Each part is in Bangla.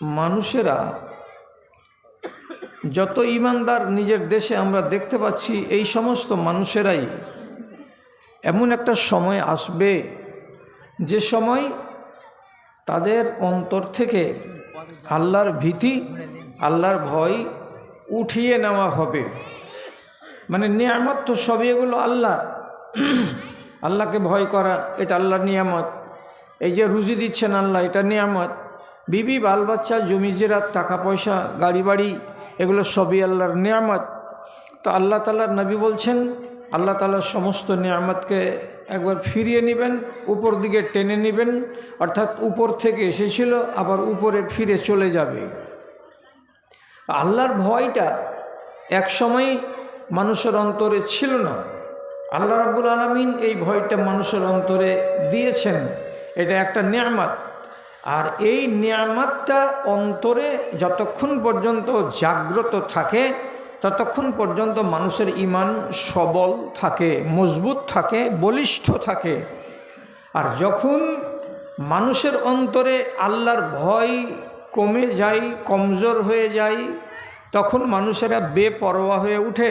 মানুষেরা যত ইমানদার নিজের দেশে আমরা দেখতে পাচ্ছি, এই সমস্ত মানুষেরাই এমন একটা সময় আসবে যে সময় তাদের অন্তর থেকে আল্লাহর ভীতি, আল্লাহর ভয় উঠিয়ে নেওয়া হবে। মানে নিয়ামত তো সবই এগুলো আল্লাহ, আল্লাহকে ভয় করা এটা আল্লাহর নিয়ামত। এই যে রুজি দিচ্ছেন আল্লাহ, এটা নিয়ামত। বিবি, বাল বাচ্চা, জমি জিরাত, টাকা পয়সা, গাড়ি বাড়ি, এগুলো সবই আল্লাহর নিয়ামত। তো আল্লাহ তাআলার নবী বলছেন, আল্লাহ তাআলার সমস্ত নিয়ামতকে একবার ফিরিয়ে নেবেন, উপর দিকে টেনে নেবেন, অর্থাৎ উপর থেকে এসেছিল আবার উপরে ফিরে চলে যাবে। আল্লাহর ভয়টা এক সময় মানুষের অন্তরে ছিল না। আল্লাহ রাব্বুল আলামিন এই ভয়টা মানুষের অন্তরে দিয়েছেন, এটা একটা নিয়ামত। আর এই নিয়ামতটা অন্তরে যতক্ষণ পর্যন্ত জাগ্রত থাকে ততক্ষণ পর্যন্ত মানুষের ঈমান সবল থাকে, মজবুত থাকে, বলিষ্ঠ থাকে। আর যখন মানুষের অন্তরে আল্লাহর ভয় কমে যায়, কমজোর হয়ে যায়, তখন মানুষেরা বেপরোয়া হয়ে উঠে।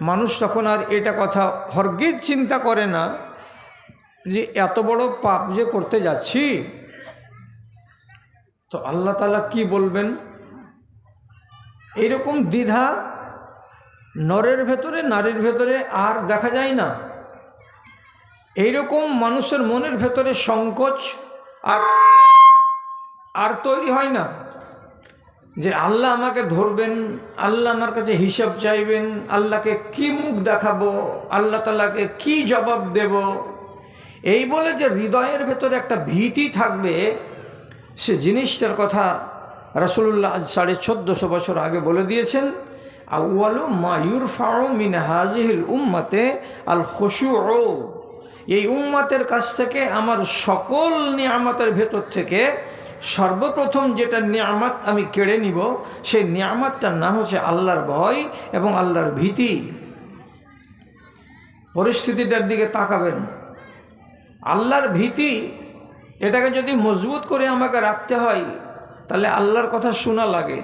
মানুষ তখন আর এটা কথা হরগিজ চিন্তা করে না যে এত বড় পাপ যে করতে যাচ্ছি, তো আল্লাহ তাআলা কি বলবেন। এইরকম দ্বিধা নরের ভেতরে, নারীর ভেতরে আর দেখা যায় না। এইরকম মানুষের মনের ভেতরে সংকোচ আর তৈরি হয় না যে আল্লাহ আমাকে ধরবেন, আল্লাহ আমার কাছে হিসাব চাইবেন, আল্লাহকে কি মুখ দেখাবো, আল্লাহ তাআলাকে কি জবাব দেব। এই বলে যে হৃদয়ের ভেতরে একটা ভীতি থাকবে, সে জিনিসটার কথা রাসূলুল্লাহ আজ 1450 বছর আগে বলে দিয়েছেন। আউয়ালু মা ইউরফাউ মিন হাযিহিল উম্মতে আল খুশুউ। এই উম্মতের কাছ থেকে আমার সকল নিয়ামতের ভেতর থেকে সর্বপ্রথম যেটা নিয়ামত আমি কেড়ে নিব, সেই নিয়ামতটার নাম হচ্ছে আল্লাহর ভয় এবং আল্লাহর ভীতি। পরিস্থিতিটার দিকে তাকাবেন। আল্লাহর ভীতি, এটাকে যদি মজবুত করে আমাকে রাখতে হয় তাহলে আল্লাহর কথা শোনা লাগে।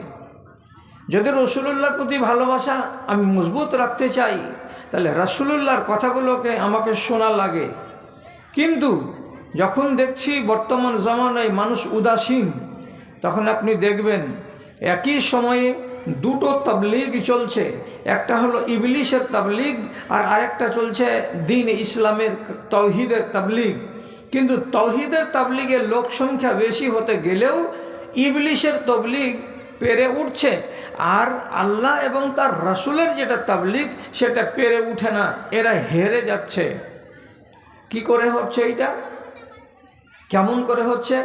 যদি রাসূলুল্লাহর প্রতি ভালোবাসা আমি মজবুত রাখতে চাই তাহলে রাসূলুল্লাহর কথাগুলোকে আমাকে শোনা লাগে। কিন্তু যখন দেখছি বর্তমান জামানায় মানুষ উদাসীন, তখন আপনি দেখবেন একই সময়ে দুটো তাবলীগ চলছে। একটা হলো ইবলিশের তাবলীগ আর আরেকটা চলছে দ্বীন ইসলামের তাওহীদের তাবলীগ। কিন্তু তাওহীদের তাবলীগের লোক সংখ্যা বেশি হতে গেলেও ইবলিশের তাবলীগ পেরে উঠছে, আর আল্লাহ এবং তার রাসূলের যেটা তাবলীগ সেটা পেরে উঠে না, এরা হেরে যাচ্ছে। কি করে হচ্ছে এইটা? কেমন করে হচ্ছে?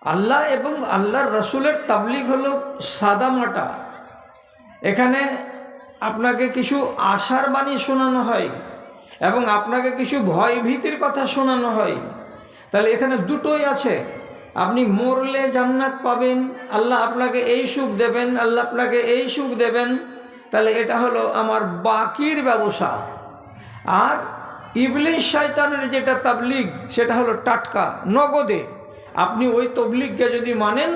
আল্লাহ এবং আল্লাহর রাসূলের তাবলীগ হলো সাদামাটা। এখানে আপনাকে কিছু আশার বাণী শোনানো হয় এবং আপনাকে কিছু ভয় ভীতির কথা শোনানো হয়। তাহলে এখানে দুটোই আছে। আপনি মরলে জান্নাত পাবেন, আল্লাহ আপনাকে এই সুখ দেবেন, আল্লাহ আপনাকে এই সুখ দেবেন, তাহলে এটা হলো আমার বাকির ব্যবসা। আর ইবলিশ শয়তানের যেটা তাবলীগ সেটা হলো টাটকা, নগদে। আপনি ওই তাবলীগকে যদি মানেন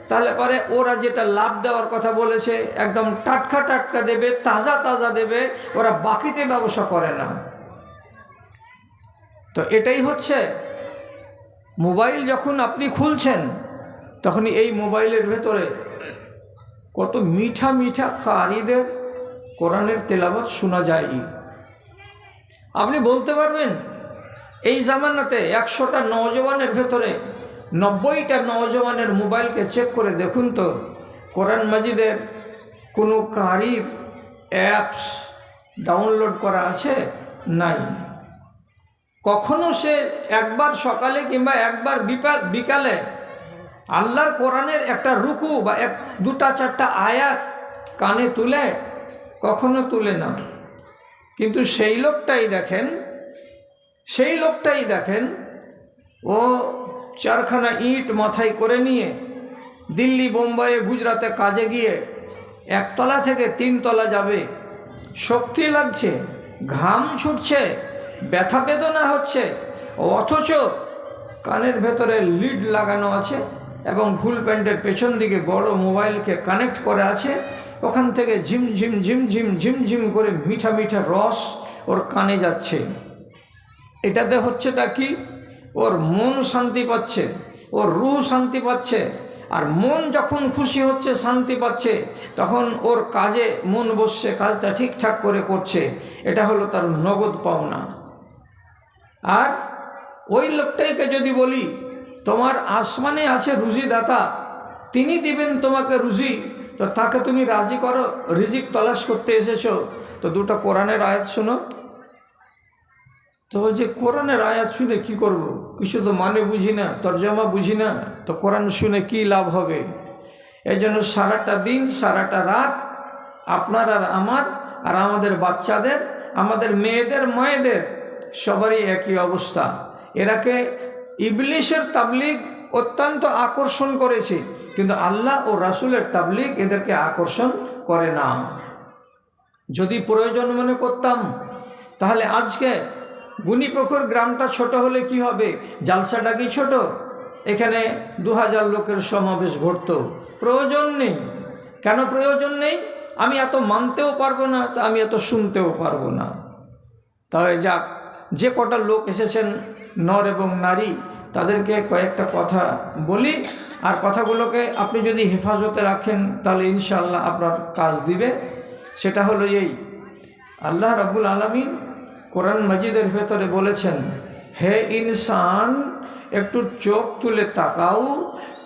তাহলে পরে ওরা যেটা লাভ দেওয়ার কথা বলেছে একদম টাটকা টাটকা দেবে, তাজা তাজা দেবে, ওরা বাকিতে ব্যবসা করে না। তো এটাই হচ্ছে, মোবাইল যখন আপনি খুলছেন তখনই এই মোবাইলের ভেতরে কত মিঠা মিঠা কারিদের কোরআনের তেলাওয়াত শোনা যায়। আপনি বলতে পারবেন এই জামানাতে 100টা নওজওয়ানের ভেতরে 90টা নওজওয়ানের মোবাইলকে চেক করে দেখুন তো কোরআন মাজিদের কোনো কারির অ্যাপস ডাউনলোড করা আছে? নাই। কখনো সে একবার সকালে কিংবা একবার বিকালে আল্লাহর কোরআনের একটা রুকু বা 2-4টা আয়াত কানে তুলে? কখনো তুলে না। কিন্তু সেই লোকটাই দেখেন ও 4খানা ইট মাথায় করে নিয়ে দিল্লি, বোম্বাইয়ে, গুজরাতে কাজে গিয়ে 1 তলা থেকে 3 তলা যাবে। শক্তি লাগছে, ঘাম ছুটছে, ব্যথা বেদনা হচ্ছে, অথচ কানের ভেতরে লিড লাগানো আছে, এবং ফুল প্যান্টের পেছন দিকে বড় মোবাইলকে কানেক্ট করে আছে, ওখান থেকে ঝিমঝিম ঝিমঝিম ঝিমঝিম করে মিঠা মিঠা রস ওর কানে যাচ্ছে। এটাতে হচ্ছেটা কি, ওর মন শান্তি পাচ্ছে, ওর রূহ শান্তি পাচ্ছে। আর মন যখন খুশি হচ্ছে, শান্তি পাচ্ছে, তখন ওর কাজে মন বসছে, কাজটা ঠিকঠাক করে করছে। এটা হলো তার নগদ পাওনা। আর ওই লোকটাকে যদি বলি তোমার আসমানে আছে রুজিদাতা, তিনি দিবেন তোমাকে রুজি, তো তাকে তুমি রাজি করো, রিজিক তলাশ করতে এসেছো, তো দুটো কোরআনের আয়াত শোনো। তো বলছে কোরআনের আয়াত শুনে কি করব, কিছু তো মানে বুঝি না, তর্জমা বুঝি না, তো কোরআন শুনে কি লাভ হবে। এই জন্য সারাটা দিন সারাটা রাত আপনার আর আমার আর আমাদের বাচ্চাদের, আমাদের মেয়েদের মায়েদের সবারই একই অবস্থা। এরাকে ইবলিশের তাবলিগ অত্যন্ত আকর্ষণ করেছে, কিন্তু আল্লাহ ও রাসূলের তাবলিগ এদেরকে আকর্ষণ করে না। যদি প্রয়োজন মনে করতাম, তাহলে আজকে গুণীপুকুর গ্রামটা ছোট হলে কি হবে, জালসাটা কি ছোট, এখানে 2000 লোকের সমাবেশ ঘটত। প্রয়োজন নেই। কেন প্রয়োজন নেই? আমি এত মানতেও পারবো না, তো আমি এত শুনতেও পারবো না। তাহলে যাক, যে কটা লোক এসেছেন নর এবং নারী, তাদেরকে কয়েকটা কথা বলি, আর কথাগুলোকে আপনি যদি হেফাজতে রাখেন তাহলে ইনশাআল্লাহ আপনার কাজ দিবে। সেটা হলো এই, আল্লাহ রাব্বুল আলামিন কোরআন মাজিদের ভেতরে বলেছেন, হে ইনসান একটু চোখ তুলে তাকাও,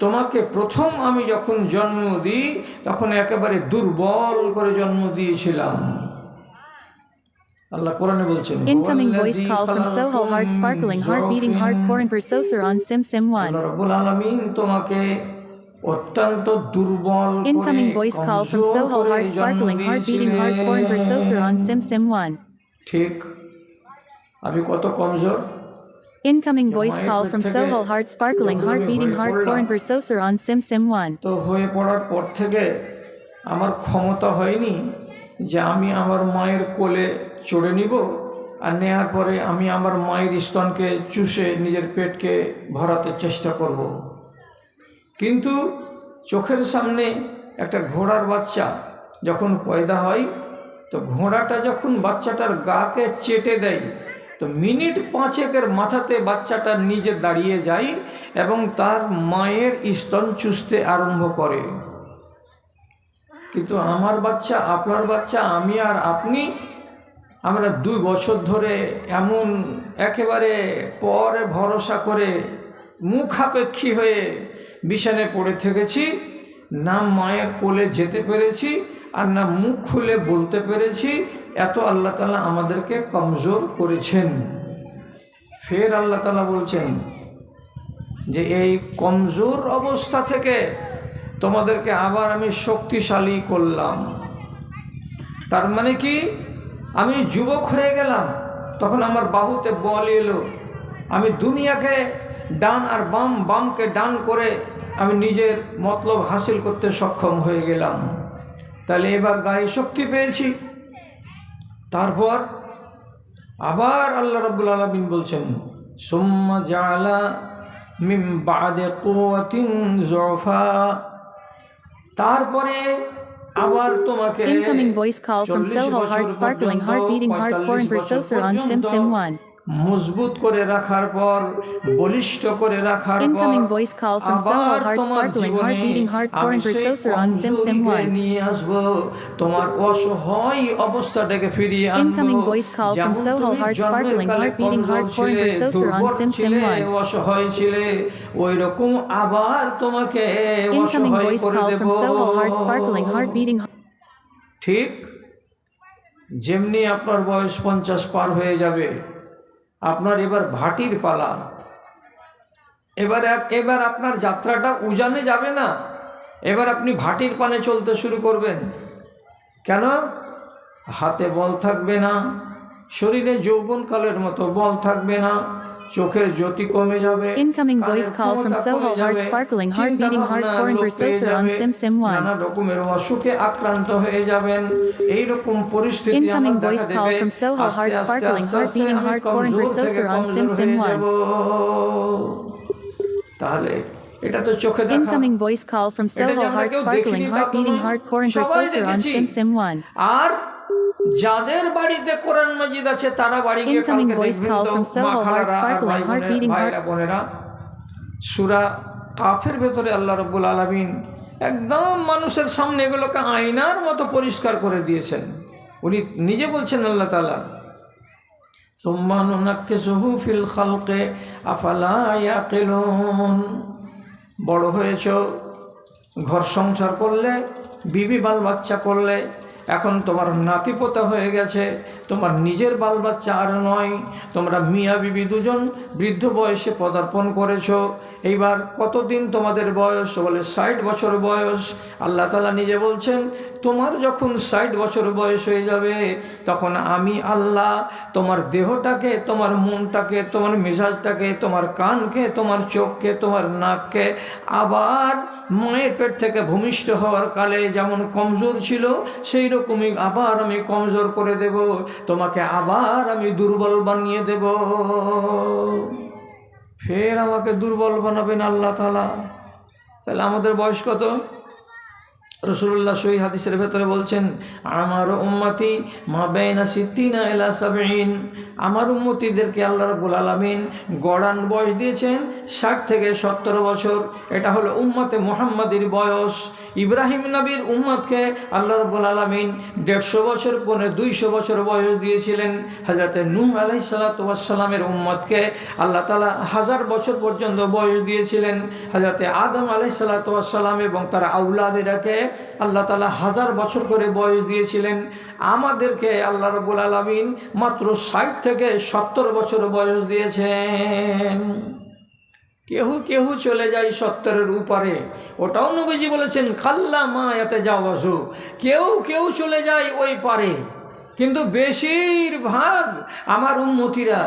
তোমাকে প্রথম আমি যখন জন্ম দিই তখন একেবারে দুর্বল করে জন্ম দিয়েছিলাম। আল্লাহ কোরআনে বলছেন, Incoming voice call from Soho Heart Sparkling Heart Beating Heart Pouring Processor on Sim Sim 1. আল্লাহ রাব্বুল আলামিন তোমাকে অত্যন্ত দুর্বল করে, Incoming voice call from Soho Heart Sparkling Heart Beating Heart Pouring Processor on Sim Sim 1. ঠিক, আমি কত কমজোর। Incoming voice call from Soho Heart Sparkling Heart Beating Heart Pouring Processor on Sim Sim 1. তো হয়ে পড়ার পর থেকে আমার ক্ষমতা হয়নি যে আমি আমার মায়ের কোলে চড়ে নিব, আর নেওয়ার পরে আমি আমার মায়ের স্তনকে চুষে নিজের পেটকে ভরাতে চেষ্টা করব। কিন্তু চোখের সামনে একটা ঘোড়ার বাচ্চা যখন পয়দা হয়, তো ঘোড়াটা যখন বাচ্চাটার গাকে চেটে দেয়, তো মিনিট 5-এর মাথাতে বাচ্চাটা নিজে দাঁড়িয়ে যায় এবং তার মায়ের স্তন চুষতে আরম্ভ করে। কিন্তু আমার বাচ্চা, আপনার বাচ্চা, আমি আর আপনি, আমরা 2 বছর ধরে এমন একেবারে পরে ভরসা করে মুখাপেক্ষী হয়ে বিছানায় পড়ে থেকেছি, না মায়ের কোলে যেতে পেরেছি আর না মুখ খুলে বলতে পেরেছি। এত আল্লাহ তাআলা আমাদেরকে কমজোর করেছেন। ফের আল্লাহ তাআলা বলছেন যে এই কমজোর অবস্থা থেকে তোমাদেরকে আবার আমি শক্তিশালী করলাম। তার মানে কি, আমি যুবক হয়ে গেলাম, তখন আমার বাহুতে বল এলো, আমি দুনিয়াকে ডান আর বাম, বামকে ডান করে আমি নিজের মতলব হাসিল করতে সক্ষম হয়ে গেলাম। তাহলে এবার গায়ে শক্তি পেয়েছি। তারপর আবার আল্লাহ রাব্বুল আলামিন বলছেন, সুম্মা জাআলা মিন বা'দি কুওয়াতিন যুফা, তারপরে আবার তোমাকে Incoming voice call from Soho Heart Sparkling Heart Beating Heart Pouring Processor on Sim Sim 1. মজবুত করে রাখার পর, বলিষ্ঠ করে রাখার পর, Incoming voice call from Soho Heart Sparkling Heart Beating Heart Pouring Processor on Sim Sim 1. নিয়ে আসবো, তোমার অসহায় অবস্থাটাকে ফিরিয়ে আনবো। Incoming voice call from Soho Heart Sparkling Heart Beating Heart Pouring Processor on Sim Sim 1. অসহায় ছিলে, ওই রকম আবার তোমাকে Incoming অসহায় voice করে call Dev. from Soho Heart Sparkling Heart Beating. ঠিক যেমনি আপনার বয়স 50 পার হয়ে যাবে, আপনার এবার ভাটির পালা। এবার আপনার যাত্রাটা উজানে যাবে না, এবার আপনি ভাটির পানে চলতে শুরু করবেন। কেন? হাতে বল থাকবে না, শরীরে যৌবনকালের মতো বল থাকবে না, চোখের জ্যোতি কমে যাবে। Incoming voice call from Soho Heart Sparkling Heart Beating Heart Pouring Processor on Sim Sim 1. নানা রকমের অসুখে আক্রান্ত হয়ে যাবেন। এই রকম পরিস্থিতি আমার Incoming দেখা voice call দেবে। from Soho Heart Sparkling Heart Beating Heart Pouring Processor on Sim Sim 1. তাহলে এটা তো চোখে দেখা। Incoming voice call from এটা যে Soho আমরা Heart কেউ Sparkling দেখিনি তা Heart তো Beating নয়, Heart Pouring for সবাই Saucer on দেখেছি। Sim Sim 1. আর যাদের বাড়িতে কোরআন মাজিদ আছে তারা বাড়ি গিয়ে Incoming কালকে voice দেখবেন call তো from Soho মা Heart খালারা আর Sparkling ভাই Heart বোনের Beating Heart. ভাইরা বোনেরা সূরা কাফের ভেতরে আল্লাহ রাব্বুল আলামিন একদম মানুষের সামনে এগুলোকে আয়নার মতো পরিষ্কার করে দিয়েছেন। উনি নিজে বলছেন আল্লাহ তাআলা, সুম্মা নুনাক্কিসুহু ফিল খালকি আফালা ইয়াকিলুন। বড় হয়েছো, ঘর সংসার করলে, বিবি বাল বাচ্চা করলে, এখন তোমার নাতিপোতা হয়ে গেছে, তোমার নিজের বাল বাচ্চা আর নয়, তোমরা মিয়া বিবি দুজন বৃদ্ধ বয়সে পদার্পণ করেছো। এইবার কতদিন তোমাদের বয়স? বলে 60 বছর বয়স। আল্লাহ তাআলা নিজে বলছেন, তোমার যখন 60 বছর বয়স হয়ে যাবে তখন আমি আল্লাহ তোমার দেহটাকে, তোমার মনটাকে, তোমার মেজাজটাকে, তোমার কানকে, তোমার চোখকে, তোমার নাককে আবার মায়ের পেট থেকে ভূমিষ্ঠ হওয়ার কালে যেমন কমজোর ছিল সেই রকমই আবার আমি কমজোর করে দেব, তোমাকে আবার আমি দুর্বল বানিয়ে দেব। ফের আমাকে দুর্বল বানাবেন আল্লাহ তাআলা। তাহলে আমাদের বয়স কত? রাসূলুল্লাহ সহিহ হাদিসের ভেতরে বলছেন, আমার উম্মতি মা বাইনা 60 ইলা 70। আমার উম্মতিদেরকে আল্লাহ রাব্বুল আলামিন গড়ান বয়স দিয়েছেন 60 থেকে 70 বছর। এটা হলো উম্মতে মুহাম্মাদির বয়স। ইব্রাহিম নবীর উম্মতকে আল্লাহ রাব্বুল আলামিন 150 বছর পরে 200 বছর বয়স দিয়েছিলেন। হযরতে নূহ আলাইহিস সালাতু ওয়াস সালামের উম্মতকে আল্লাহ তাআলা 1000 বছর পর্যন্ত বয়স দিয়েছিলেন। হযরতে আদম আলাইহিস সালাতু ওয়াস সালাম এবং তার আওলাদেরাকে আল্লাহ তাআলা 1000 বছর করে বয়স দিয়েছিলেন। আমাদেরকে আল্লাহ রাব্বুল আলামিন মাত্র 60 থেকে 70 বছর বয়স দিয়েছেন। কেহু কেহু চলে যায় 70-এর উপরে, ওটাও নবীজি বলেছেন কাল্লা মা ইয়াতাজাওয়াজু। কেউ কেউ চলে যায় ওই পারে, কিন্তু বেশিরভাগ আমার উম্মতিরা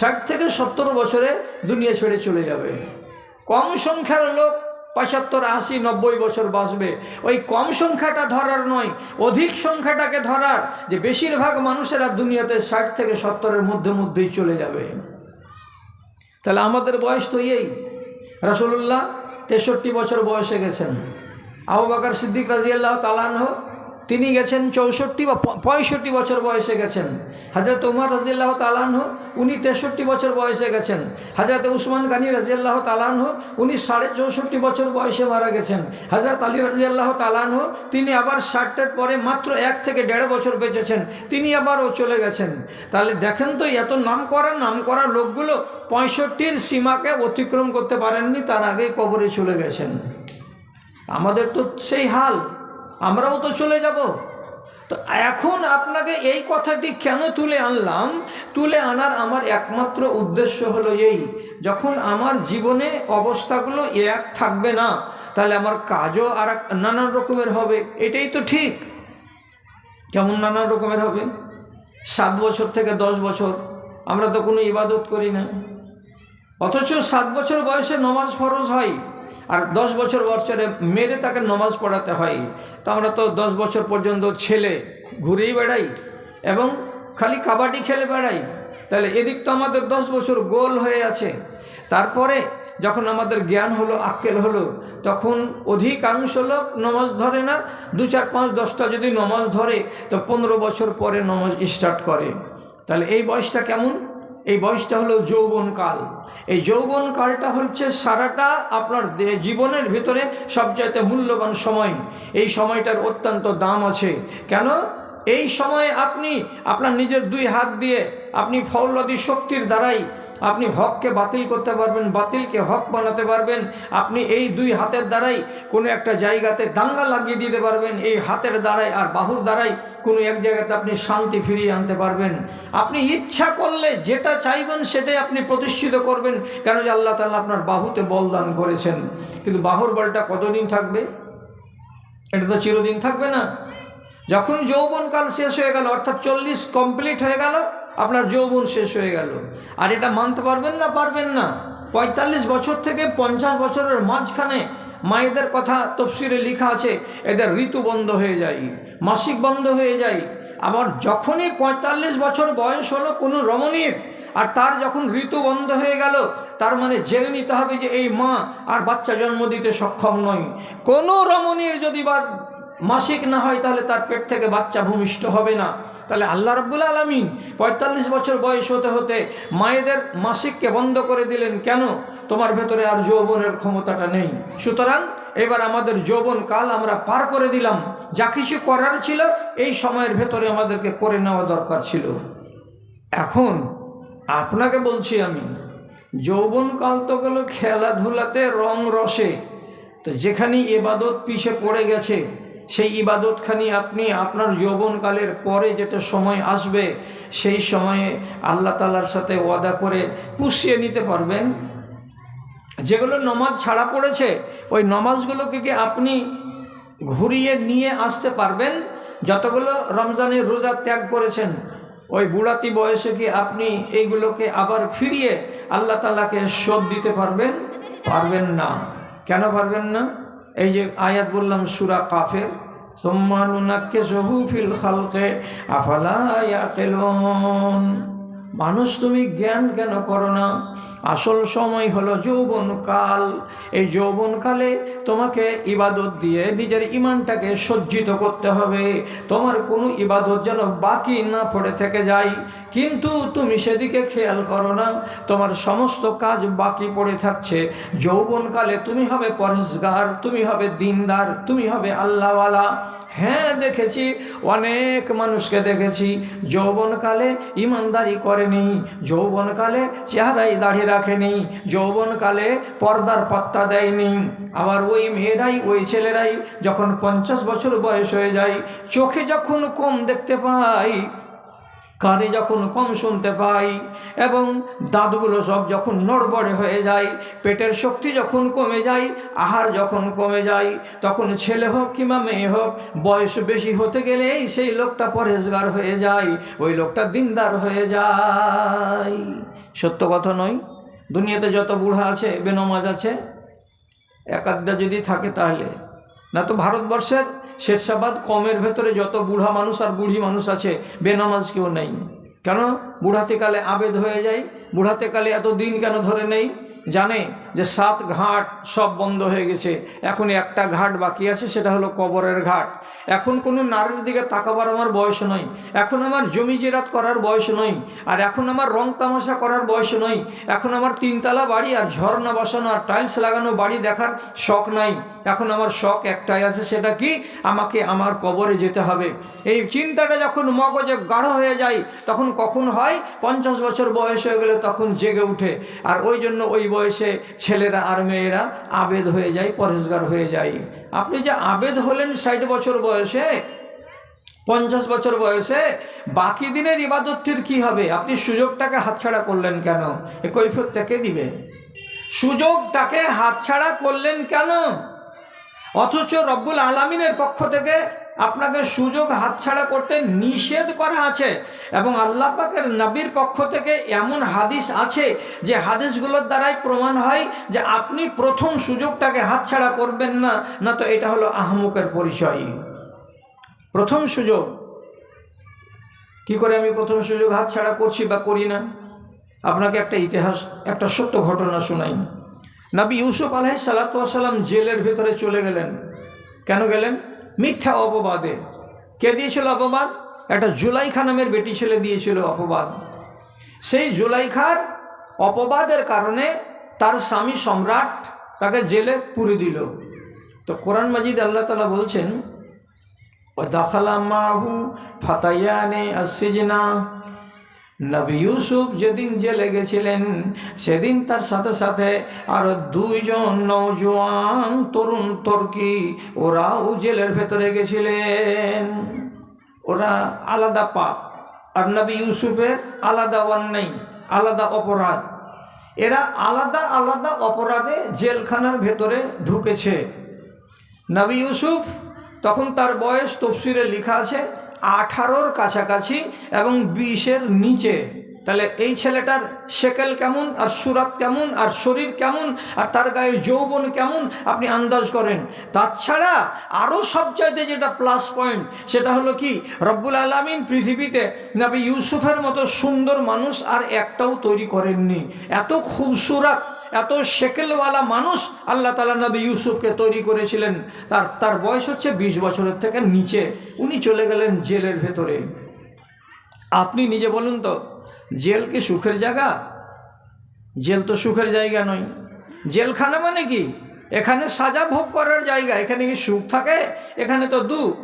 60 থেকে 70 বছরে দুনিয়া ছেড়ে চলে যাবে। কম সংখ্যার লোক 75, 80, 90 বছর বাঁচবে। ওই কম সংখ্যাটা ধরার নয়, অধিক সংখ্যাটাকে ধরার, যে বেশিরভাগ মানুষেরা দুনিয়াতে 60 থেকে 70-এর মধ্যেই চলে যাবে। তাহলে আমাদের বয়স তো এই। রাসূলুল্লাহ 63 বছর বয়সে গেছেন। আবু বকর সিদ্দিক রাদিয়াল্লাহু তাআলা আনহু তিনি গেছেন 64 বা 65 বছর বয়সে গেছেন। হযরত ওমর রাদিয়াল্লাহু তাআলা আনহু উনি 63 বছর বয়সে গেছেন। হযরত উসমান গনি রাদিয়াল্লাহু তাআলা আনহু উনি 64.5 বছর বয়সে মারা গেছেন। হযরত আলী রাদিয়াল্লাহু তাআলা আনহু তিনি আবার 60-এর পরে মাত্র 1 থেকে 1.5 বছর বেঁচেছেন, তিনি আবারও চলে গেছেন। তাহলে দেখেন তো এত নামকরা লোকগুলো 65-র সীমাকে অতিক্রম করতে পারেননি, তার আগেই কবরে চলে গেছেন। আমাদের তো সেই হাল, আমরাও তো চলে যাব। তো এখন আপনাকে এই কথাটি কেন তুলে আনলাম? তুলে আনার আমার একমাত্র উদ্দেশ্য হলো এই, যখন আমার জীবনে অবস্থাগুলো এক থাকবে না, তাহলে আমার কাজও আর নানান রকমের হবে। এটাই তো ঠিক। কেমন নানান রকমের হবে? 7 বছর থেকে 10 বছর আমরা তো কোনো ইবাদত করি না, অথচ 7 বছর বয়সে নামাজ ফরজ হয়, আর 10 বছর বয়সে মেরে তাকে নামাজ পড়াতে হয়। তো আমরা তো 10 বছর পর্যন্ত ছেলে ঘুরেই বেড়াই এবং খালি কাবাডি খেলে বেড়াই। তাহলে এদিক তো আমাদের 10 বছর গোল হয়ে আছে। তারপরে যখন আমাদের জ্ঞান হলো, আক্কেল হলো, তখন অধিকাংশ লোক নামাজ ধরে না। 2, 4, 5, 10টা যদি নামাজ ধরে তো 15 বছর পরে নামাজ স্টার্ট করে। তাহলে এই বয়সটা কেমন? এই বয়সটা হলো যৌবনকাল। এই যৌবনকালটা হচ্ছে সারাটা আপনার জীবনের ভিতরে সবচাইতে মূল্যবান সময়। এই সময়টার অত্যন্ত দাম আছে। কেন? এই সময়ে আপনি আপনার নিজের 2 হাত দিয়ে আপনি ফৌলাদি শক্তির দ্বারাই আপনি হককে বাতিল করতে পারবেন, বাতিলকে হক বানাতে পারবেন। আপনি এই 2 হাতের দ্বারাই কোনো একটা জায়গাতে দাঙ্গা লাগিয়ে দিতে পারবেন, এই হাতের দ্বারাই আর বাহুর দ্বারাই কোনো এক জায়গাতে আপনি শান্তি ফিরিয়ে আনতে পারবেন। আপনি ইচ্ছা করলে যেটা চাইবেন সেটাই আপনি প্রতিষ্ঠিত করবেন, কেন যে আল্লাহ তাআলা আপনার বাহুতে বলদান করেছেন। কিন্তু বাহুর বলটা কতদিন থাকবে? এটা তো চিরদিন থাকবে না। যখন যৌবনকাল শেষ হয়ে গেল, অর্থাৎ 40 কমপ্লিট হয়ে গেল, আপনার যৌবন শেষ হয়ে গেল। আর এটা মানতে পারবেন না? পারবেন না। 45 বছর থেকে 50 বছরের মাঝখানে মায়েদের কথা তফসিরে লেখা আছে, এদের ঋতু বন্ধ হয়ে যায়, মাসিক বন্ধ হয়ে যায়। আবার যখনই 45 বছর বয়স হলো কোনো রমণীর, আর তার যখন ঋতু বন্ধ হয়ে গেল, তার মানে জেনে নিতে হবে যে এই মা আর বাচ্চা জন্ম দিতে সক্ষম নয়। কোনো রমণীর যদি বা মাসিক না হয় তাহলে তার পেট থেকে বাচ্চা ভূমিষ্ঠ হবে না। তাহলে আল্লাহ রাব্বুল আলামিন ৪৫ বছর বয়স হতে হতে মায়েদের মাসিককে বন্ধ করে দিলেন। কেন? তোমার ভেতরে আর যৌবনের ক্ষমতাটা নেই। সুতরাং এবার আমাদের যৌবন কাল আমরা পার করে দিলাম। যা কিছু করার ছিল এই সময়ের ভেতরে আমাদেরকে করে নেওয়া দরকার ছিল। এখন আপনাকে বলছি আমি, যৌবনকাল তো গেল খেলাধুলাতে, রং রসে। তো যেখানে ইবাদত পিছে পড়ে গেছে, সেই ইবাদতখানি আপনি আপনার যৌবনকালের পরে যেটা সময় আসবে সেই সময়ে আল্লাহ তাআলার সাথে ওয়াদা করে পুষিয়ে নিতে পারবেন। যেগুলো নমাজ ছাড়া পড়েছে ওই নমাজগুলোকে কি আপনি ঘুরিয়ে নিয়ে আসতে পারবেন? যতগুলো রমজানের রোজা ত্যাগ করেছেন ওই বুড়াতি বয়সে কি আপনি এইগুলোকে আবার ফিরিয়ে আল্লাহ তাআলাকে শোধ দিতে পারবেন? পারবেন না। কেন পারবেন না? এই যে আয়াত বললাম সূরা কাফের, সুম্মা নুনাক্কিসুহু ফিল খালকি আফালা ইয়াকিলুন। মানুষ তুমি জ্ঞান কেন করো না? আসল সময় হলো যৌবনকাল। এই যৌবনকালে তোমাকে ইবাদত দিয়ে নিজের ইমানটাকে সজ্জিত করতে হবে। তোমার কোনো ইবাদত যেন বাকি না পড়ে থেকে যায়। কিন্তু তুমি সেদিকে খেয়াল করো না, তোমার সমস্ত কাজ বাকি পড়ে থাকছে। যৌবনকালে তুমি হবে পরহেজগার, তুমি হবে দিনদার, তুমি হবে আল্লাহওয়ালা। হ্যাঁ, দেখেছি, অনেক মানুষকে দেখেছি যৌবনকালে ইমানদারি করেনি, যৌবনকালে চেহারায় দাড়ি রাখেনি, যৌবনকালে পর্দার পাত্তা দেয়নি। আবার ওই মেয়েরাই, ওই ছেলেরাই যখন 50 বছর বয়স হয়ে যায়, চোখে যখন কম দেখতে পাই, কানে যখন কম শুনতে পাই, এবং দাঁতগুলো সব যখন নড়বড়ে হয়ে যায়, পেটের শক্তি যখন কমে যায়, আহার যখন কমে যায়, তখন ছেলে হোক কিংবা মেয়ে হোক বয়স বেশি হতে গেলেই সেই লোকটা পরহেজগার হয়ে যায়, ওই লোকটা দিনদার হয়ে যায়। সত্য কথা নয়? দুনিয়াতে যত বুড়া আছে, বেনমাজ আছে, এক আধটা যদি থাকে তাহলে না, তো ভারতবর্ষের শেরশাবাদ কমের ভেতরে যত বুড়া মানুষ আর বুড়ি মানুষ আছে বেনামাজ কেউ নেই। কেন? বুড়াতে কালে আবেদ হয়ে যায়। বুড়াতে কালে এত দিন কেন ধরে নেই? জানে যে 7 ঘাট সব বন্ধ হয়ে গেছে, এখন একটা ঘাট বাকি আছে, সেটা হলো কবরের ঘাট। এখন কোনো নারীর দিকে তাকাবার আমার বয়স নয়, এখন আমার জমি জিরাত করার বয়স নয়, আর এখন আমার রং তামাশা করার বয়স নয়, এখন আমার 3 তলা বাড়ি আর ঝর্ণা বসানো আর টাইলস লাগানো বাড়ি দেখার শখ নাই। এখন আমার শখ একটাই আছে, সেটা কি? আমাকে আমার কবরে যেতে হবে। এই চিন্তাটা যখন মগজে গাঢ় হয়ে যায় তখন কখন হয়? 50 বছর বয়স হয়ে গেলে তখন জেগে উঠে। আর ওই জন্য ওই বয়সে ছেলেরা আর মেয়েরা আবেদ হয়ে যায়, পরহেজগার হয়ে যায়। আপনি যে আবেদ হলেন 60 বছর বয়সে, 50 বছর বয়সে, বাকি দিনের ইবাদতের কি হবে? আপনি সুযোগটাকে হাতছাড়া করলেন কেন? এ কৈফিয়তটা কে দিবে? সুযোগটাকে হাতছাড়া করলেন কেন? অথচ রব্বুল আলামিনের পক্ষ থেকে আপনাকে সুযোগ হাতছাড়া করতে নিষেধ করা আছে, এবং আল্লাহ পাকের নবীর পক্ষ থেকে এমন হাদিস আছে যে হাদিসগুলোর দ্বারাই প্রমাণ হয় যে আপনি প্রথম সুযোগটাকে হাতছাড়া করবেন না, না তো এটা হলো আহমকের পরিচয়। প্রথম সুযোগ কি করে আমি প্রথম সুযোগ হাতছাড়া করছি বা করি না? আপনাকে একটা ইতিহাস, একটা সত্য ঘটনা শোনাই। নবী ইউসুফ আলাইহিস সালাতু ওয়াস সালাম জেলের ভেতরে চলে গেলেন। কেন গেলেন? মিথ্যা অপবাদে। কে দিয়েছিল অপবাদ? একটা জুলাইখা নামের বেটি ছেলে দিয়েছিল অপবাদ। সেই জুলাইখার অপবাদের কারণে তার স্বামী সম্রাট তাকে জেলে পুরে দিল। তো কোরআন মাজিদ আল্লাহ তাআলা বলছেন, ওয়াদাখালা মাহু ফাতায়ানে আসসিজনা। নবী ইউসুফ যেদিন জেলে গেছিলেন সেদিন তার সাথে সাথে আরো 2 জন নওজোয়ান তরুণ তর্কি ওরাও জেলের ভেতরে গেছিলেন। ওরা আলাদা পাপ, আর নবী ইউসুফের আলাদা অন্যায়, আলাদা অপরাধ। এরা আলাদা আলাদা অপরাধে জেলখানার ভেতরে ঢুকেছে। নবী ইউসুফ তখন তার বয়স তফসিরে লেখা আছে 18-র কাছাকাছি এবং 20-এর নিচে। তাহলে এই ছেলেটার শেকেল কেমন, আর সুরাত কেমন, আর শরীর কেমন, আর তার গায়ে যৌবন কেমন আপনি আন্দাজ করেন। তাছাড়া আরও সবচাইতে যেটা প্লাস পয়েন্ট সেটা হলো কি, রব্বুল আলামিন পৃথিবীতে নবী ইউসুফের মতো সুন্দর মানুষ আর একটাও তৈরি করেননি। এত খুবসুরত, এত শেকেলওয়ালা মানুষ আল্লাহ তাআলা নবী ইউসুফকে তৈরি করেছিলেন। তার বয়স হচ্ছে 20 বছরের থেকে নিচে। উনি চলে গেলেন জেলের ভেতরে। আপনি নিজে বলুন তো, জেল কি সুখের জায়গা? জেল তো সুখের জায়গা নয়। জেলখানা মানে কি? এখানে সাজা ভোগ করার জায়গা। এখানে কি সুখ থাকে? এখানে তো দুঃখ।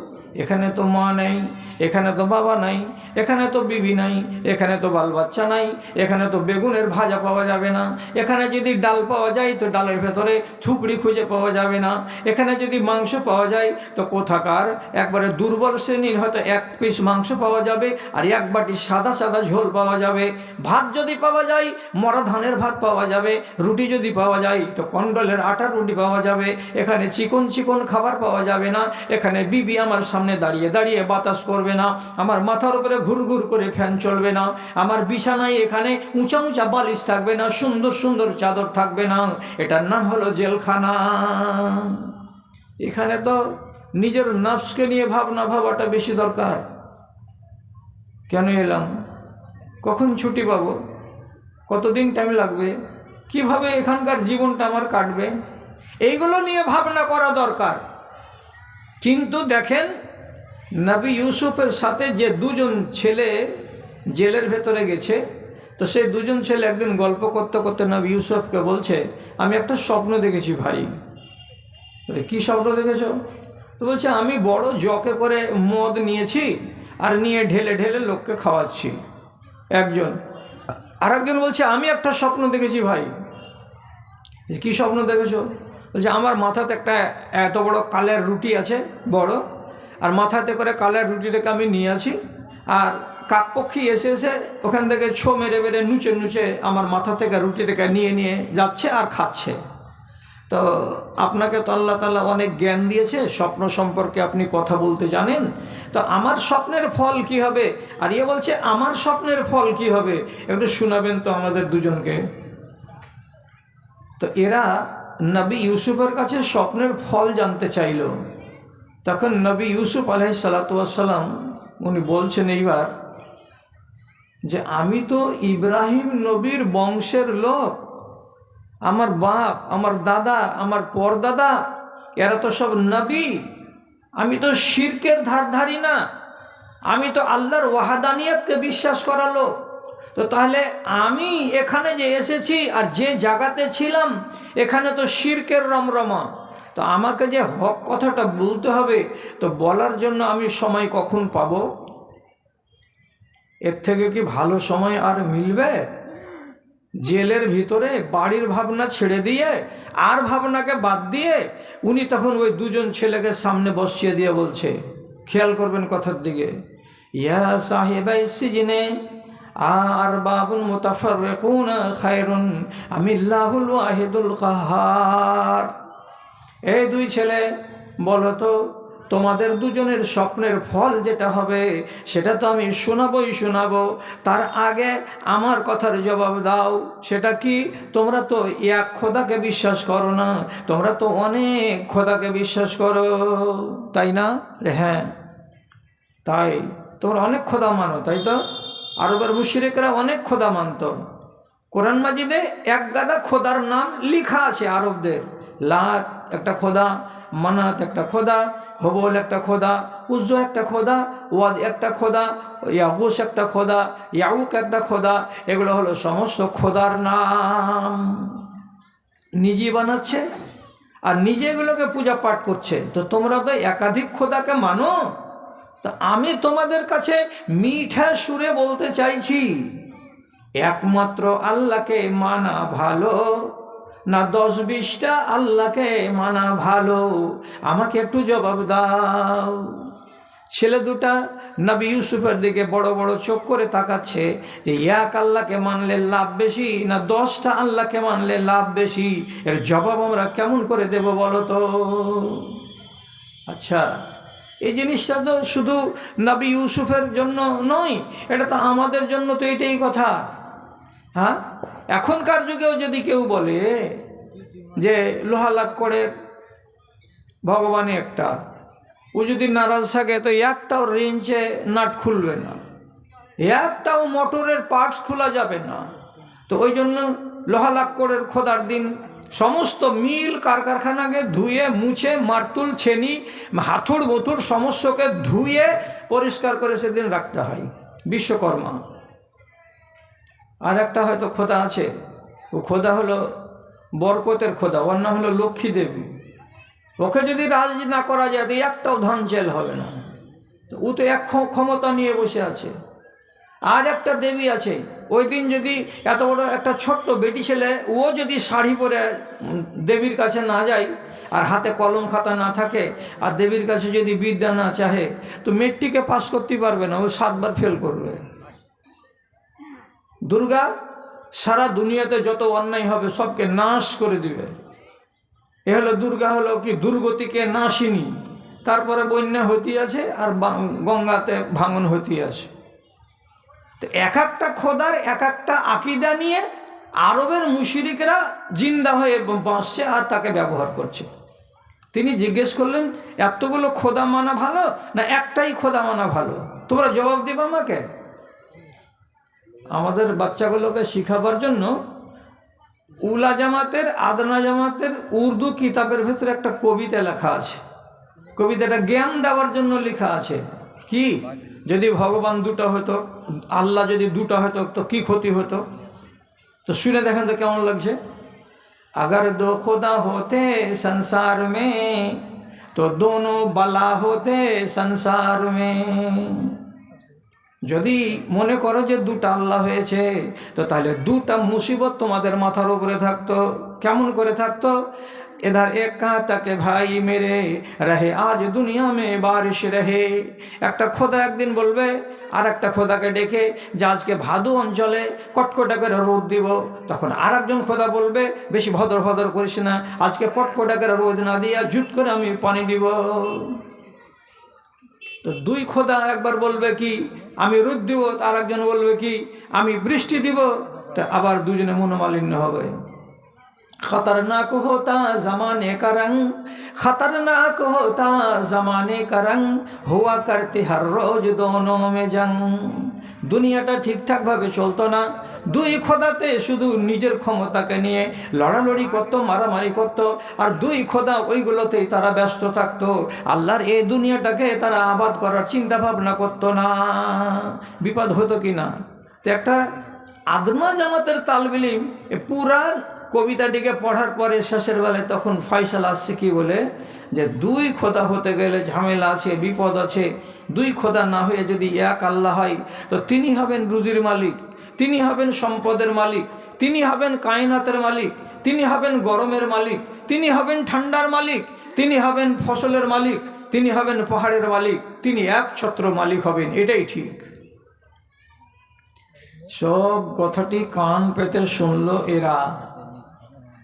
এখানে তো মা নেই, এখানে তো বাবা নাই, এখানে তো বিবি নাই, এখানে তো বাল বাচ্চা নাই, এখানে তো বেগুনের ভাজা পাওয়া যাবে না, এখানে যদি ডাল পাওয়া যায় তো ডালের ভেতরে থুকড়ি খুঁজে পাওয়া যাবে না, এখানে যদি মাংস পাওয়া যায় তো কোথাকার একবারে দুর্বল শ্রেণীর হয়তো 1 পিস মাংস পাওয়া যাবে, আর 1 বাটি সাদা সাদা ঝোল পাওয়া যাবে। ভাত যদি পাওয়া যায় মরা ধানের ভাত পাওয়া যাবে, রুটি যদি পাওয়া যায় তো কন্ডলের আটার রুটি পাওয়া যাবে। এখানে চিকন চিকন খাবার পাওয়া যাবে না। এখানে বিবি আমার সামনে দাঁড়িয়ে দাঁড়িয়ে বাতাস করবে না, আমার মাথার উপরে ঘুরঘুর করে ফ্যান চলবে না, আমার বিছানায় এখানে উঁচা উঁচা বালিশ থাকবে না, সুন্দর সুন্দর চাদর থাকবে না। এটার নাম হলো জেলখানা। এখানে তো নিজের নফসকে নিয়ে ভাবাটা বেশি দরকার। কেন এলাম, কখন ছুটি পাবো, কতদিন টাইম লাগবে, কিভাবে এখানকার জীবনটা আমার কাটবে, এইগুলো নিয়ে ভাবনা করা দরকার। কিন্তু দেখেন, নবী ইউসুফের সাথে যে 2জন ছেলে জেলের ভেতরে গেছে, তো সেই 2জন ছেলে একদিন গল্প করতে করতে নবী ইউসুফকে বলছে, আমি একটা স্বপ্ন দেখেছি ভাই। কি স্বপ্ন দেখেছো? তো বলছে, আমি বড় জকে করে মদ নিয়েছি আর নিয়ে ঢেলে ঢেলে লোককে খাওয়াচ্ছি একজন। আর একজন বলছে, আমি একটা স্বপ্ন দেখেছি ভাই। কি স্বপ্ন দেখেছো? বলছে, আমার মাথাতে একটা এত বড় কালের রুটি আছে বড়, আর মাথাতে করে কালের রুটিটাকে আমি নিয়ে আসি, আর কাকপক্ষী এসে এসে ওখান থেকে ছো মেরে মেরে নুচে নুচে আমার মাথা থেকে রুটিটাকে নিয়ে নিয়ে যাচ্ছে আর খাচ্ছে। তো আপনাকে তো আল্লাহ তাআলা অনেক জ্ঞান দিয়েছে, স্বপ্ন সম্পর্কে আপনি কথা বলতে জানেন, তো আমার স্বপ্নের ফল কি হবে? আর ইয়ে বলছে, আমার স্বপ্নের ফল কি হবে, একটু শোনাবেন তো আমাদের 2জনকে। তো এরা নবী ইউসুফের কাছে স্বপ্নের ফল জানতে চাইল। তখন নবী ইউসুফ আলাইহিস সালাতু ওয়াস সালাম উনি বলছেন এইবার যে, আমি তো ইব্রাহিম নবীর বংশের লোক, আমার বাপ, আমার দাদা, আমার পরদাদা এরা তো সব নবী। আমি তো শিরকের ধারি না, আমি তো আল্লাহর ওয়াহাদানিয়তকে বিশ্বাস করা লোক। তো তাহলে আমি এখানে যে এসেছি আর যে জায়গাতে ছিলাম এখানে তো শিরকের রমরমা, তো আমাকে যে হক কথাটা বলতে হবে, তো বলার জন্য আমি সময় কখন পাবো? এর থেকে কি ভালো সময় আর মিলবে? জেলের ভিতরে বাড়ির ভাবনা ছেড়ে দিয়ে আর ভাবনাকে বাদ দিয়ে উনি তখন ওই 2জন ছেলেকে সামনে বসিয়ে দিয়ে বলছে, খেয়াল করবেন কথার দিকে, ইয়া সাহিবাই সিজনে আরবাবুন মুতাফাররিকুনা খায়রুন আমিল্লাহুল ওয়াহিদুল কাহ্হার। এই 2 ছেলে বলো তো, তোমাদের 2জনের স্বপ্নের ফল যেটা হবে সেটা তো আমি শোনাবো, তার আগে আমার কথার জবাব দাও। সেটা কি? তোমরা তো এক খোদাকে বিশ্বাস করো না, তোমরা তো অনেক খোদাকে বিশ্বাস করো, তাই না? হ্যাঁ তাই, তোমরা অনেক খোদা মানো, তাই তো? আরবের মুশরিকরা অনেক খোদা মানত। কোরআন মাজিদে 1 গাদা খোদার নাম লেখা আছে আরবদের। লাত একটা খোদা, মানাত একটা খোদা, হবল একটা খোদা, উজ্জা একটা খোদা, ওয়াদ একটা খোদা, ইয়াগুস একটা খোদা, ইয়াউক একটা খোদা। এগুলো হলো সমস্ত খোদার নাম। নিজে বানাচ্ছে আর নিজে এগুলোকে পূজা পাঠ করছে। তো তোমরা তো একাধিক খোদাকে মানো। তো আমি তোমাদের কাছে মিঠা সুরে বলতে চাইছি, একমাত্র আল্লাহকে মানা ভালো না 10-20টা আল্লাহকে মানা ভালো? আমাকে একটু জবাব দাও। ছেলে 2টা নবী ইউসুফের দিকে বড় বড় চোখ করে তাকাচ্ছে যে এক আল্লাহকে মানলে লাভ বেশি না 10টা আল্লাহকে মানলে লাভ বেশি? এর জবাব আমরা কেমন করে দেব বলো তো? আচ্ছা, এই জিনিসটা তো শুধু নবী ইউসুফের জন্য নয়, এটা তো আমাদের জন্য তো এটাই কথা। হ্যাঁ, এখনকার যুগেও যদি কেউ বলে যে লোহা লাক্কড়ের ভগবানই একটা, ও যদি নারাজ থাকে তো একটাও রেঞ্চে নাট খুলবে না, একটাও মোটরের পার্টস খোলা যাবে না। তো ওই জন্য লোহা লাক্কড়ের খোদার দিন সমস্ত মিল কারখানাকে ধুয়ে মুছে মার্তুল ছেনি হাথুড় বথুড় সমস্তকে ধুয়ে পরিষ্কার করে সেদিন রাখতে হয়, বিশ্বকর্মা। আর একটা হয়তো খোদা আছে, ও খোদা হলো বরকতের খোদা, ওর নাম হলো লক্ষ্মী দেবী। ওকে যদি রাজি না করা যায় তো একটাও ধান চেল হবে না। তো ও তো এক ক্ষমতা নিয়ে বসে আছে। আর একটা দেবী আছে, ওই দিন যদি এত বড় একটা ছোট্ট বেটি ছেলে ও যদি শাড়ি পরে দেবীর কাছে না যায় আর হাতে কলম খাতা না থাকে আর দেবীর কাছে যদি বিদ্যা না চাহে তো মেট্রিকে পাস করতে পারবে না, ও 7 বার ফেল করবে। দুর্গা সারা দুনিয়াতে যত অন্যায় হবে সবকে নাশ করে দিবে। এ হলো দুর্গা, হলো কি দুর্গতিকে নাশিনী। তারপরে বন্যা হতে আছে আর গঙ্গাতে ভাঙন হতে আছে। তো এক একটা খোদার এক একটা আকিদা নিয়ে আরবের মুশরিকরা জিন্দা হয়ে বাঁচছে আর তাকে ব্যবহার করছে। তিনি জিজ্ঞেস করলেন, এতগুলো খোদা মানা ভালো না একটাই খোদা মানা ভালো? তোমরা জবাব দেবে আমাকে। আমাদের বাচ্চাগুলোকে শিখাবার জন্য উলা জামাতের আদনা জামাতের উর্দু কিতাবের ভেতরে একটা কবিতা লেখা আছে। কবিতাটা জ্ঞান দেওয়ার জন্য লেখা আছে। কি, যদি ভগবান দুটো হতো, আল্লাহ যদি দুটো হতো তো কি ক্ষতি হতো? তো শুনে দেখেন তো কেমন লাগছে। अगर दो खुदा होते संसार में तो दोनों बला होते संसार में। যদি মনে করো যে দুটা আল্লাহ হয়েছে তো তাহলে দুটা মুসিবত তোমাদের মাথার উপরে থাকতো। কেমন করে থাকতো? इधर एक कहता के भाई मेरे रहे आज दुनिया में बारिश रहे। একটা খোদা একদিন বলবে আর একটা খোদাকে ডেকে যে আজকে ভাদু অঞ্চলে কটকটা করে রোদ দিব। তখন আর একজন খোদা বলবে বেশি ভদর ভদর করিস না, আজকে পটকটা করে রোদ না দিয়া জুট করে আমি পানি দিব। তো দুই খোদা একবার বলবে কি আমি রোদ দিব, আর একজন বলবে কি আমি বৃষ্টি দিব। তা আবার দুজনে মনোমালিন্য হবে। खतरनाक होता ज़माने का रंग, खतरनाक होता ज़माने का रंग, हुआ करते हर रोज दोनों में जंग। দুনিয়াটা ঠিকঠাকভাবে চলতো না, দুই খোদাতে শুধু নিজের ক্ষমতাকে নিয়ে লড়ালড়ি করতো, মারামারি করতো, আর দুই খোদা ওইগুলোতেই তারা ব্যস্ত থাকতো। আল্লাহর এই দুনিয়াটাকে তারা আবাদ করার চিন্তা ভাবনা করতো না। বিপদ হতো কি না? তো একটা আদনা জামাতের তালবিলিম পুরা কবিতাটিকে পড়ার পরে শেষের বেলায় তখন ফয়সালা আসছে কি বলে যে দুই খোদা হতে গেলে ঝামেলা আছে, বিপদ আছে। দুই খোদা না হয়ে যদি এক আল্লাহ হয় তো তিনি হবেন রুজির মালিক, তিনি হবেন সম্পদের মালিক, তিনি হবেন কায়নাতের মালিক, তিনি হবেন গরমের মালিক, তিনি হবেন ঠান্ডার মালিক, তিনি হবেন ফসলের মালিক, তিনি হবেন পাহাড়ের মালিক, তিনি একছত্র মালিক হবেন। এটাই ঠিক। সব কথাটি কান পেতে শুনলো এরা।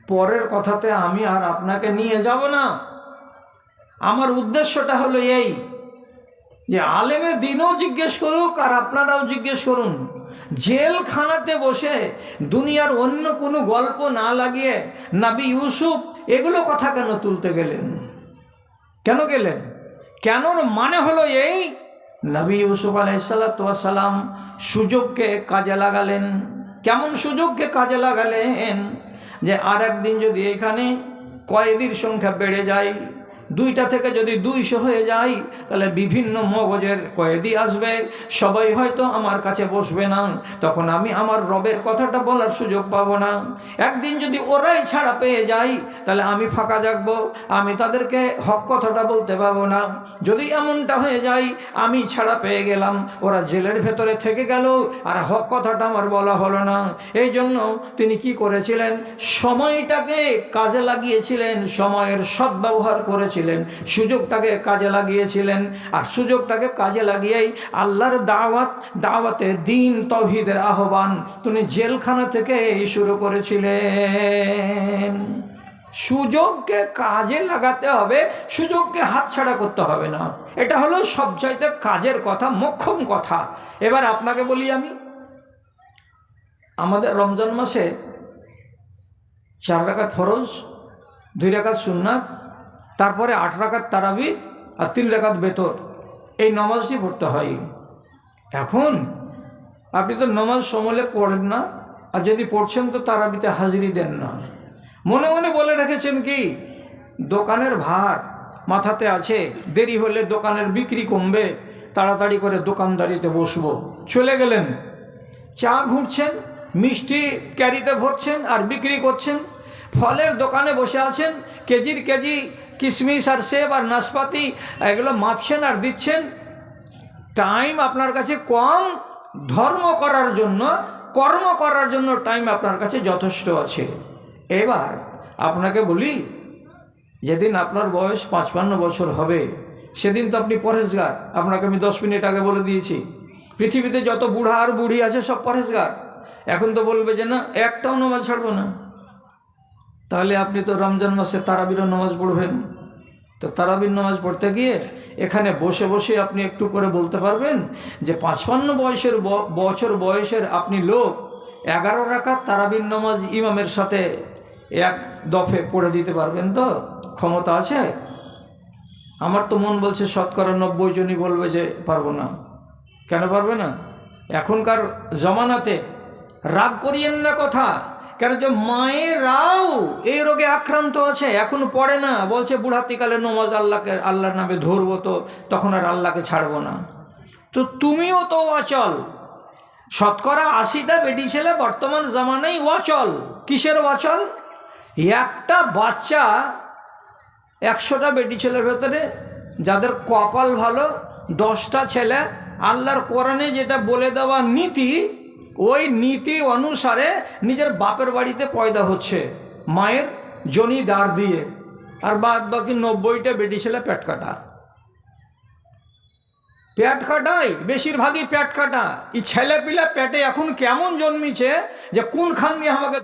পরের কথাতে আমি আর আপনাকে নিয়ে যাব না। আমার উদ্দেশ্যটা হলো এই যে আলেমে দিনও জিজ্ঞেস করুক আর আপনারাও জিজ্ঞেস করুন, জেলখানাতে বসে দুনিয়ার অন্য কোনো গল্প না লাগিয়ে নবী ইউসুফ এগুলো কথা কেন তুলতে গেলেন? কেন গেলেন? কেনর মানে হলো এই, নবী ইউসুফ আলাইহিসসালাম সুযোগকে কাজে লাগালেন। কেমন সুযোগকে কাজে লাগালেন? যে আর একদিন যদি এখানে কয়েদির সংখ্যা বেড়ে যায়, 2টা থেকে যদি 200 হয়ে যায় তাহলে বিভিন্ন মগজের কয়েদি আসবে, সবাই হয়তো আমার কাছে বসবে না, তখন আমি আমার রবের কথাটা বলার সুযোগ পাবো না। একদিন যদি ওরাই ছাড়া পেয়ে যায় তাহলে আমি ফাঁকা থাকবো, আমি তাদেরকে হক কথাটা বলতে পারবো না। যদি এমনটা হয়ে যায় আমি ছাড়া পেয়ে গেলাম, ওরা জেলের ভেতরে থেকে গেল আর হক কথাটা আমার বলা হলো না। এই জন্য তিনি কি করেছিলেন? সময়টাকে কাজে লাগিয়েছিলেন, সময়ের সদ্ব্যবহার করেছিলেন, সুযোগটাকে কাজে লাগিয়েছিলেন। আর সুযোগটাকে কাজে লাগিয়েই আল্লাহর দাওয়াতে দিন তাওহীদের আহ্বান তিনি জেলখানা থেকে শুরু করেছিলেন। সুযোগকে কাজে লাগাতে হবে, সুযোগকে হাতছাড়া করতে হবে না। এটা হলো সবচাইতে কাজের কথা, মোক্ষম কথা। এবার আপনাকে বলি আমি, আমাদের রমজান মাসে 4 রাকাত ফরজ, 2 রাকাত সুন্নাত, তারপরে 8 রাকাত তারাবি আর 3 রাকাত বেতর, এই নামাজটি পড়তে হয়। এখন আপনি তো নামাজ সমলে পড়েন না, আর যদি পড়ছেন তো তারাবিতে হাজিরি দেন না। মনে মনে বলে রেখেছেন কি, দোকানের ভার মাথাতে আছে, দেরি হলে দোকানের বিক্রি কমবে, তাড়াতাড়ি করে দোকানদারিতে বসবো। চলে গেলেন, চা ঘুরছেন, মিষ্টি ক্যারিতে ভরছেন আর বিক্রি করছেন। ফলের দোকানে বসে আছেন, কেজির কেজি কিশমিশ আর সেব আর নাশপাতি এগুলো মাপছেন আর দিচ্ছেন। টাইম আপনার কাছে কম, ধর্ম করার জন্য, কর্ম করার জন্য টাইম আপনার কাছে যথেষ্ট আছে। এবার আপনাকে বলি, যেদিন আপনার বয়স 55 বছর হবে সেদিন তো আপনি পরহেজগার। আপনাকে আমি 10 মিনিট আগে বলে দিয়েছি, পৃথিবীতে যত বুড়া আর বুড়ি আছে সব পরহেজগার। এখন তো বলবে যে না, একটাও নামাজ ছাড়বো না। তাহলে আপনি তো রমজান মাসে তারাবির নামাজ পড়বেন। তো তারাবির নামাজ পড়তে গিয়ে এখানে বসে বসে আপনি একটু করে বলতে পারবেন যে 55 বছর বয়সের আপনি লোক 11 রাকাত তারাবির নামাজ ইমামের সাথে এক দফে পড়ে দিতে পারবেন? তো ক্ষমতা আছে? আমার তো মন বলছে শতকরা 90 জনই বলবে যে পারবো না। কেন পারবে না? এখনকার জমানাতে রাগ করিয়েন না কথা, কেন যে মায়েরাও এই রোগে আক্রান্ত আছে, এখন পড়ে না, বলছে বুড়াতিকালে নমাজ আল্লাহর নামে ধরবো, তো তখন আর আল্লাহকে ছাড়বো না। তো তুমিও তো অচল। শতকরা 80টা বেটি ছেলে বর্তমান জামানায় অচল। কিসের অচল? একটা বাচ্চা 100টা বেটি ছেলের ভেতরে যাদের কপাল ভালো, 10টা ছেলে আল্লাহর কোরআনে যেটা বলে দেওয়া নীতি, ওই নীতি অনুসারে নিজের বাপের বাড়িতে পয়দা হচ্ছে মায়ের জনি দ্বার দিয়ে, আর বাদ বাকি 90টা বেটি ছেলে পেট কাটা। পেট কাটাই বেশিরভাগই পেট কাটা। এই ছেলে পিলা পেটে এখন কেমন জন্মিছে যে কোনখান দিয়ে আমাকে